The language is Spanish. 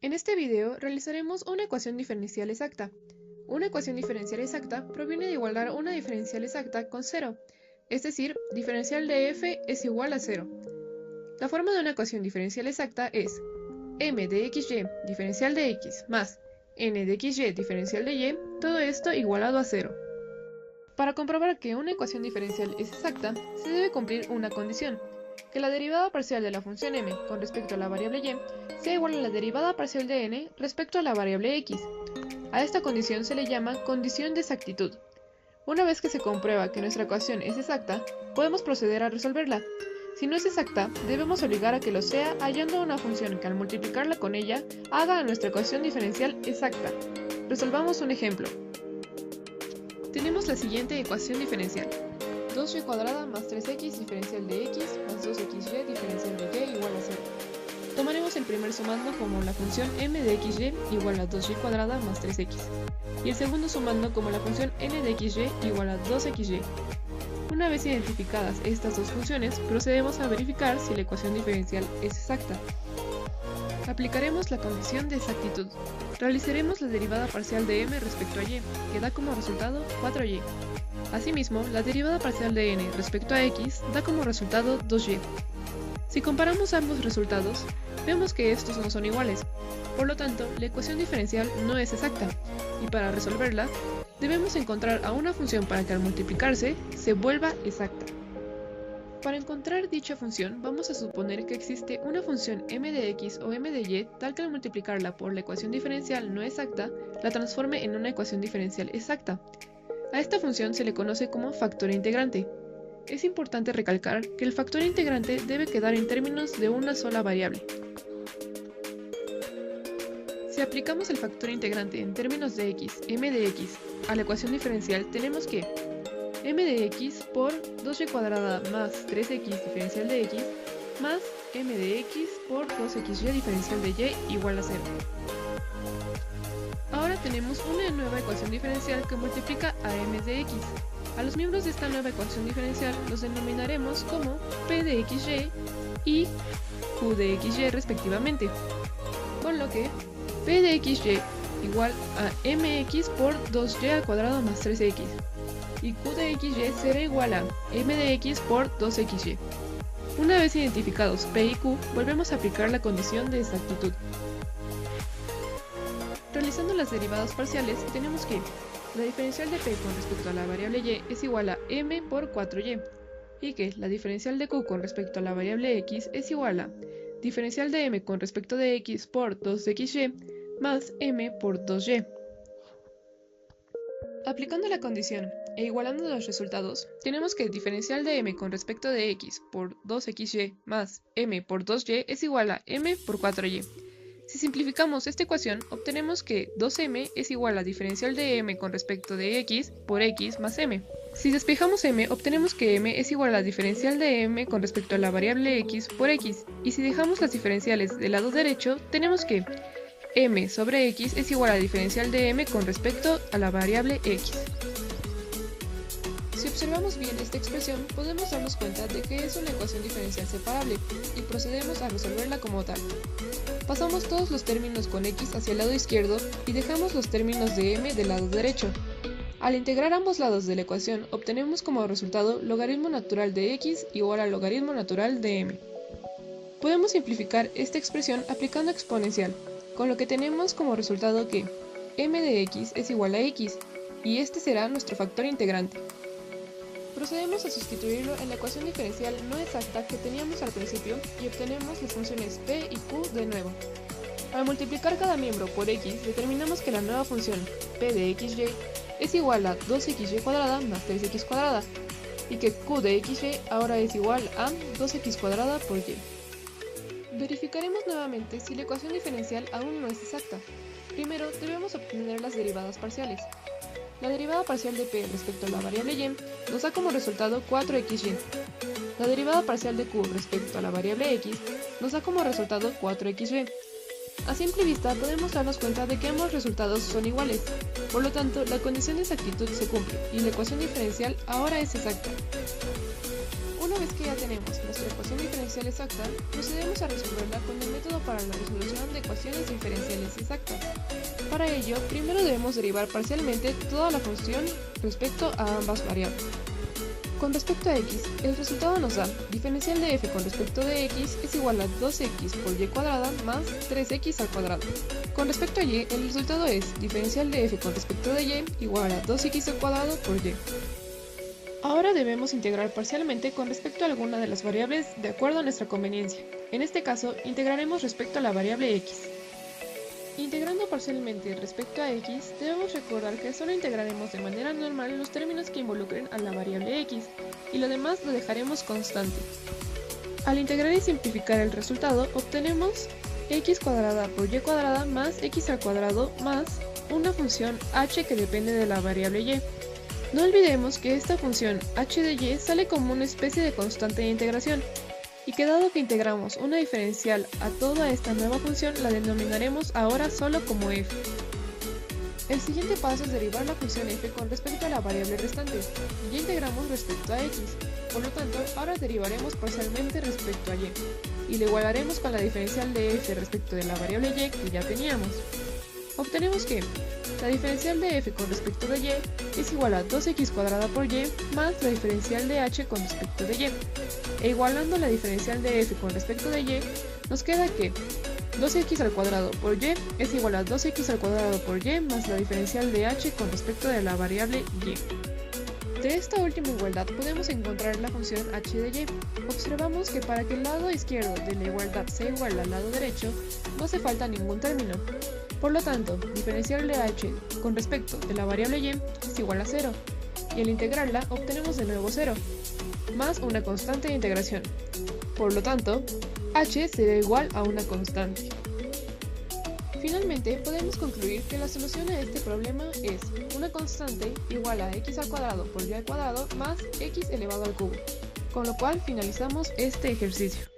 En este video realizaremos una ecuación diferencial exacta. Una ecuación diferencial exacta proviene de igualar una diferencial exacta con 0, es decir, diferencial de f es igual a 0. La forma de una ecuación diferencial exacta es m de xy diferencial de x más n de xy diferencial de y, todo esto igualado a 0. Para comprobar que una ecuación diferencial es exacta, se debe cumplir una condición, que la derivada parcial de la función m con respecto a la variable y sea igual a la derivada parcial de n respecto a la variable x. A esta condición se le llama condición de exactitud. Una vez que se comprueba que nuestra ecuación es exacta, podemos proceder a resolverla. Si no es exacta, debemos obligar a que lo sea hallando una función que al multiplicarla con ella haga a nuestra ecuación diferencial exacta. Resolvamos un ejemplo. Tenemos la siguiente ecuación diferencial. 2y cuadrada más 3x diferencial de x más 2xy diferencial de y igual a 0. Tomaremos el primer sumando como la función m de xy igual a 2y cuadrada más 3x y el segundo sumando como la función n de xy igual a 2xy. Una vez identificadas estas dos funciones, procedemos a verificar si la ecuación diferencial es exacta. Aplicaremos la condición de exactitud. Realizaremos la derivada parcial de m respecto a y, que da como resultado 4y. Asimismo, la derivada parcial de n respecto a x da como resultado 2y. Si comparamos ambos resultados, vemos que estos no son iguales. Por lo tanto, la ecuación diferencial no es exacta, y para resolverla, debemos encontrar a una función para que al multiplicarse, se vuelva exacta. Para encontrar dicha función, vamos a suponer que existe una función m de x o m de y tal que al multiplicarla por la ecuación diferencial no exacta, la transforme en una ecuación diferencial exacta. A esta función se le conoce como factor integrante. Es importante recalcar que el factor integrante debe quedar en términos de una sola variable. Si aplicamos el factor integrante en términos de x, m de x, a la ecuación diferencial, tenemos que m de x por 2y cuadrada más 3x diferencial de x más m de x por 2xy diferencial de y igual a 0. Ahora tenemos una nueva ecuación diferencial que multiplica a m de x. A los miembros de esta nueva ecuación diferencial los denominaremos como p de xy y q de xy respectivamente, con lo que p de xy igual a mx por 2y al cuadrado más 3x y q de xy será igual a m de x por 2xy. Una vez identificados p y q, volvemos a aplicar la condición de exactitud. Realizando las derivadas parciales, tenemos que la diferencial de p con respecto a la variable y es igual a m por 4y, y que la diferencial de q con respecto a la variable x es igual a diferencial de m con respecto de x por 2xy más m por 2y. Aplicando la condición e igualando los resultados, tenemos que el diferencial de m con respecto de x por 2xy más m por 2y es igual a m por 4y. Si simplificamos esta ecuación, obtenemos que 2m es igual a diferencial de m con respecto de x por x más m. Si despejamos m, obtenemos que m es igual a la diferencial de m con respecto a la variable x por x, y si dejamos las diferenciales del lado derecho, tenemos que m sobre x es igual a la diferencial de m con respecto a la variable x. Si observamos bien esta expresión, podemos darnos cuenta de que es una ecuación diferencial separable, y procedemos a resolverla como tal. Pasamos todos los términos con x hacia el lado izquierdo y dejamos los términos de m del lado derecho. Al integrar ambos lados de la ecuación, obtenemos como resultado logaritmo natural de x igual al logaritmo natural de m. Podemos simplificar esta expresión aplicando exponencial, con lo que tenemos como resultado que m de x es igual a x, y este será nuestro factor integrante. Procedemos a sustituirlo en la ecuación diferencial no exacta que teníamos al principio y obtenemos las funciones p y q de nuevo. Al multiplicar cada miembro por x, determinamos que la nueva función p de xy es igual a 2xy cuadrada más 3x cuadrada y que q de xy ahora es igual a 2x cuadrada por y. Verificaremos nuevamente si la ecuación diferencial aún no es exacta. Primero debemos obtener las derivadas parciales. La derivada parcial de p respecto a la variable y nos da como resultado 4xy. La derivada parcial de q respecto a la variable x nos da como resultado 4xy. A simple vista podemos darnos cuenta de que ambos resultados son iguales, por lo tanto la condición de exactitud se cumple y la ecuación diferencial ahora es exacta. Una vez que ya tenemos nuestra ecuación diferencial exacta, procedemos a resolverla con el método para la resolución de ecuaciones diferenciales exactas. Para ello, primero debemos derivar parcialmente toda la función respecto a ambas variables. Con respecto a x, el resultado nos da diferencial de f con respecto de x es igual a 2x por y cuadrada más 3x al cuadrado. Con respecto a y, el resultado es diferencial de f con respecto de y igual a 2x al cuadrado por y. Ahora debemos integrar parcialmente con respecto a alguna de las variables de acuerdo a nuestra conveniencia. En este caso, integraremos respecto a la variable x. Integrando parcialmente respecto a x, debemos recordar que solo integraremos de manera normal los términos que involucren a la variable x, y lo demás lo dejaremos constante. Al integrar y simplificar el resultado, obtenemos x cuadrada por y cuadrada más x al cuadrado más una función h que depende de la variable y. No olvidemos que esta función h de y sale como una especie de constante de integración, y que dado que integramos una diferencial a toda esta nueva función, la denominaremos ahora solo como f. El siguiente paso es derivar la función f con respecto a la variable restante. Ya integramos respecto a x, por lo tanto, ahora derivaremos parcialmente respecto a y, y lo igualaremos con la diferencial de f respecto de la variable y que ya teníamos. Obtenemos que la diferencial de f con respecto de y es igual a 2x cuadrada por y más la diferencial de h con respecto de y. E igualando la diferencial de f con respecto de y, nos queda que 2x al cuadrado por y es igual a 2x al cuadrado por y más la diferencial de h con respecto de la variable y. De esta última igualdad podemos encontrar la función h de y. Observamos que para que el lado izquierdo de la igualdad sea igual al lado derecho, no hace falta ningún término. Por lo tanto, diferencial de h con respecto de la variable y es igual a 0, y al integrarla obtenemos de nuevo 0, más una constante de integración. Por lo tanto, h será igual a una constante. Finalmente, podemos concluir que la solución a este problema es una constante igual a x al cuadrado por y al cuadrado más x elevado al cubo, con lo cual finalizamos este ejercicio.